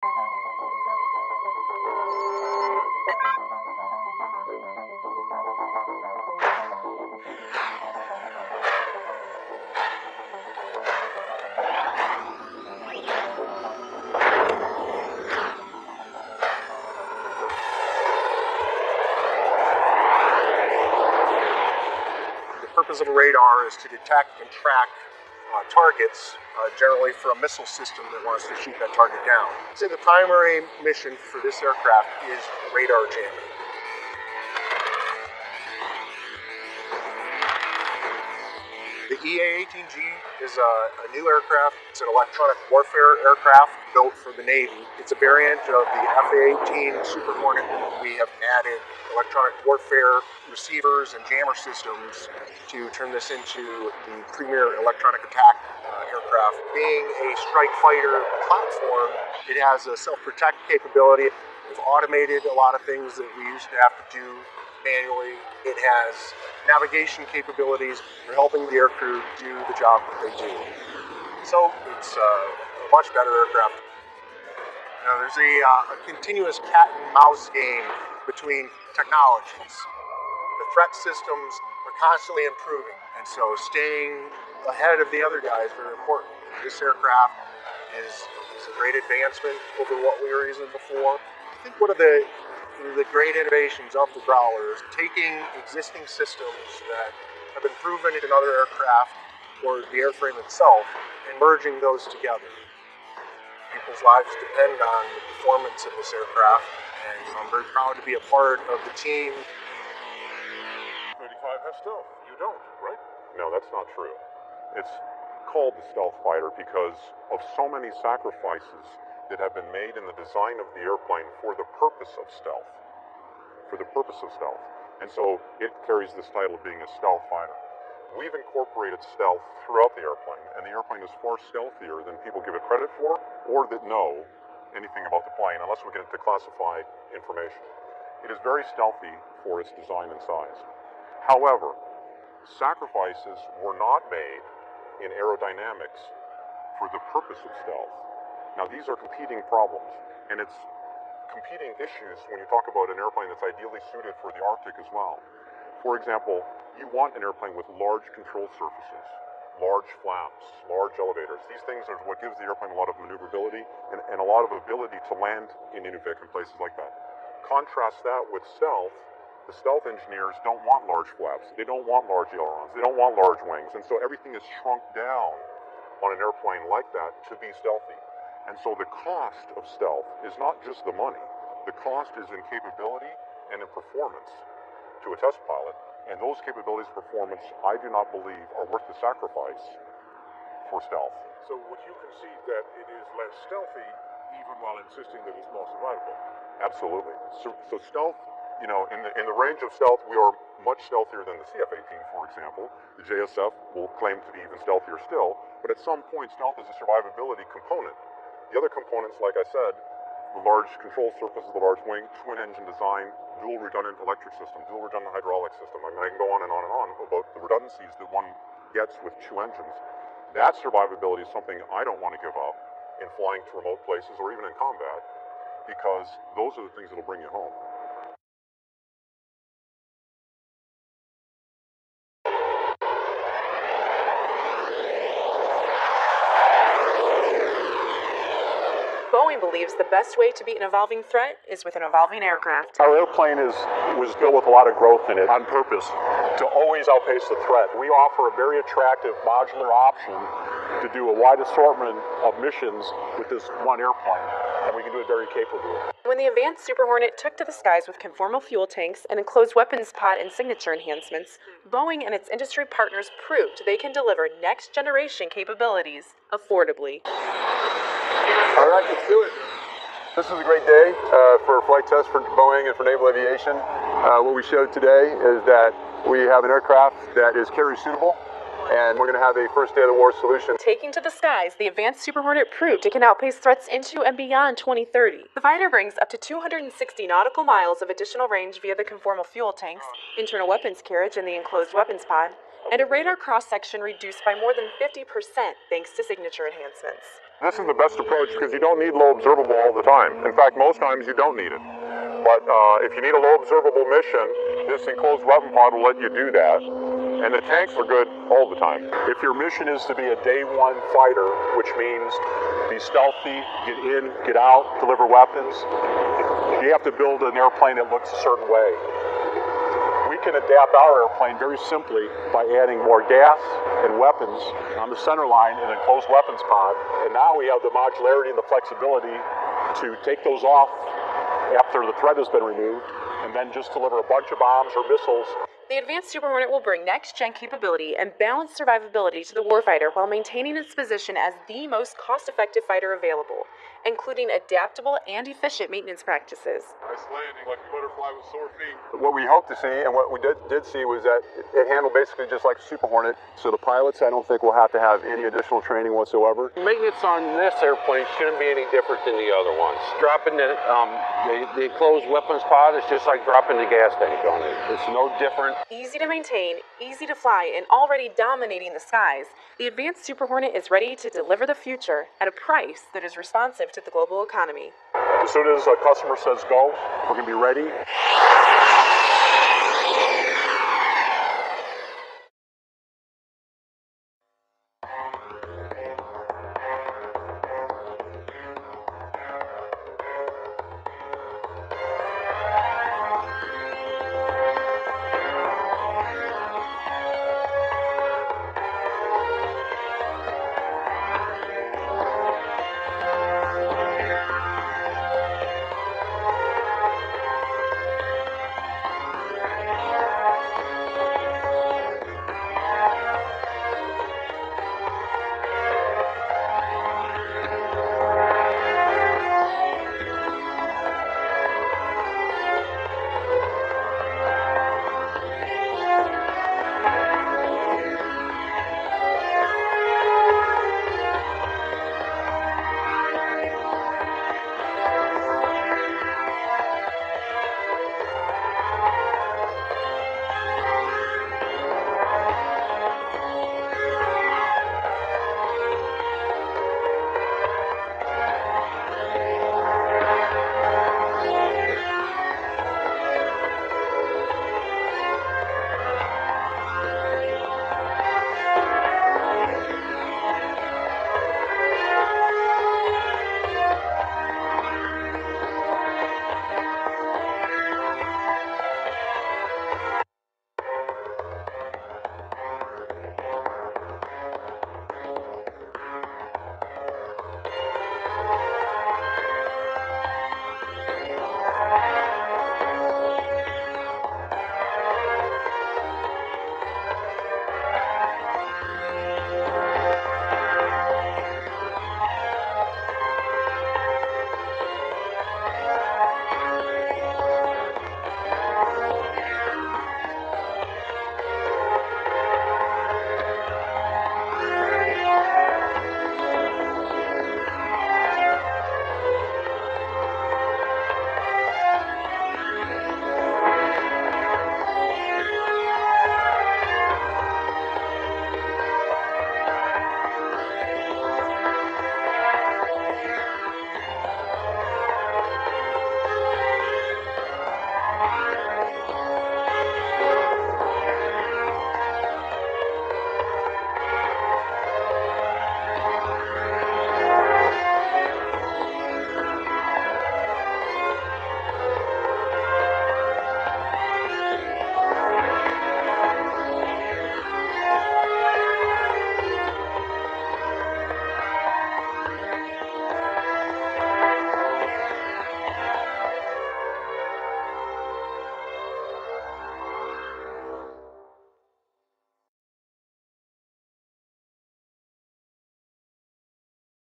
The purpose of a radar is to detect and track targets, generally for a missile system that wants to shoot that target down. So the primary mission for this aircraft is radar jamming. The EA-18G is a new aircraft. It's an electronic warfare aircraft built for the Navy. It's a variant of the F-18 Super Hornet. We have added electronic warfare receivers and jammer systems to turn this into the premier electronic attack aircraft. Being a strike fighter platform, it has a self-protect capability. We've automated a lot of things that we used to have to do manually. It has navigation capabilities for helping the aircrew do the job that they do. So it's a much better aircraft. Now, there's a continuous cat and mouse game between technologies. The threat systems are constantly improving, and so staying ahead of the other guys is very important. This aircraft is a great advancement over what we were using before. I think one of the great innovations of the Growler is taking existing systems that have been proven in other aircraft or the airframe itself and merging those together. People's lives depend on the performance of this aircraft, and I'm very proud to be a part of the team. F-35 has stealth. You don't, right? No, that's not true. It's called the stealth fighter because of so many sacrifices that have been made in the design of the airplane for the purpose of stealth. And so it carries this title of being a stealth fighter. We've incorporated stealth throughout the airplane, and the airplane is far stealthier than people give it credit for or that know anything about the plane, unless we get into classified information. It is very stealthy for its design and size. However, sacrifices were not made in aerodynamics for the purpose of stealth. Now, these are competing problems, and it's competing issues when you talk about an airplane that's ideally suited for the Arctic as well. For example, you want an airplane with large control surfaces, large flaps, large elevators. These things are what gives the airplane a lot of maneuverability and a lot of ability to land in Inuvik and places like that. Contrast that with stealth. The stealth engineers don't want large flaps. They don't want large ailerons. They don't want large wings. And so everything is shrunk down on an airplane like that to be stealthy. And so the cost of stealth is not just the money. The cost is in capability and in performance to a test pilot. And those capabilities and performance, I do not believe, are worth the sacrifice for stealth. So would you concede that it is less stealthy, even while insisting that it's more survivable? Absolutely. So stealth, in the range of stealth, we are much stealthier than the CF-18, for example. The JSF will claim to be even stealthier still, but at some point, stealth is a survivability component. The other components, like I said, the large control surfaces, the large wing, twin-engine design, dual redundant electric system, dual redundant hydraulic system. I mean, I can go on and on and on about the redundancies that one gets with two engines. That survivability is something I don't want to give up in flying to remote places or even in combat, because those are the things that will bring you home. Boeing believes the best way to beat an evolving threat is with an evolving aircraft. Our airplane was built with a lot of growth in it on purpose to always outpace the threat. We offer a very attractive modular option to do a wide assortment of missions with this one airplane, and we can do it very capably. When the advanced Super Hornet took to the skies with conformal fuel tanks and enclosed weapons pod and signature enhancements, Boeing and its industry partners proved they can deliver next-generation capabilities affordably. All right, let's do it. This is a great day for a flight test for Boeing and for naval aviation. What we showed today is that we have an aircraft that is carrier suitable, and we're going to have a first day of the war solution. Taking to the skies, the advanced Super Hornet proved it can outpace threats into and beyond 2030. The fighter brings up to 260 nautical miles of additional range via the conformal fuel tanks, internal weapons carriage in the enclosed weapons pod, and a radar cross-section reduced by more than 50% thanks to signature enhancements. This is the best approach because you don't need low observable all the time. In fact, most times you don't need it. But if you need a low observable mission, this enclosed weapon pod will let you do that. And the tanks are good all the time. If your mission is to be a day one fighter, which means be stealthy, get in, get out, deliver weapons, you have to build an airplane that looks a certain way. We can adapt our airplane very simply by adding more gas and weapons on the center line in an enclosed weapons pod. And now we have the modularity and the flexibility to take those off after the threat has been removed and then just deliver a bunch of bombs or missiles. The Advanced Super Hornet will bring next-gen capability and balanced survivability to the warfighter while maintaining its position as the most cost-effective fighter available, including adaptable and efficient maintenance practices. Nice landing, like a butterfly with sore feet. What we hoped to see and what we did see was that it handled basically just like a Super Hornet. So the pilots, I don't think, will have to have any additional training whatsoever. Maintenance on this airplane shouldn't be any different than the other ones. Dropping the enclosed weapons pod is just like dropping the gas tank on it. It's no different. Easy to maintain, easy to fly, and already dominating the skies, the Advanced Super Hornet is ready to deliver the future at a price that is responsive to the global economy. As soon as a customer says go, we're going to be ready.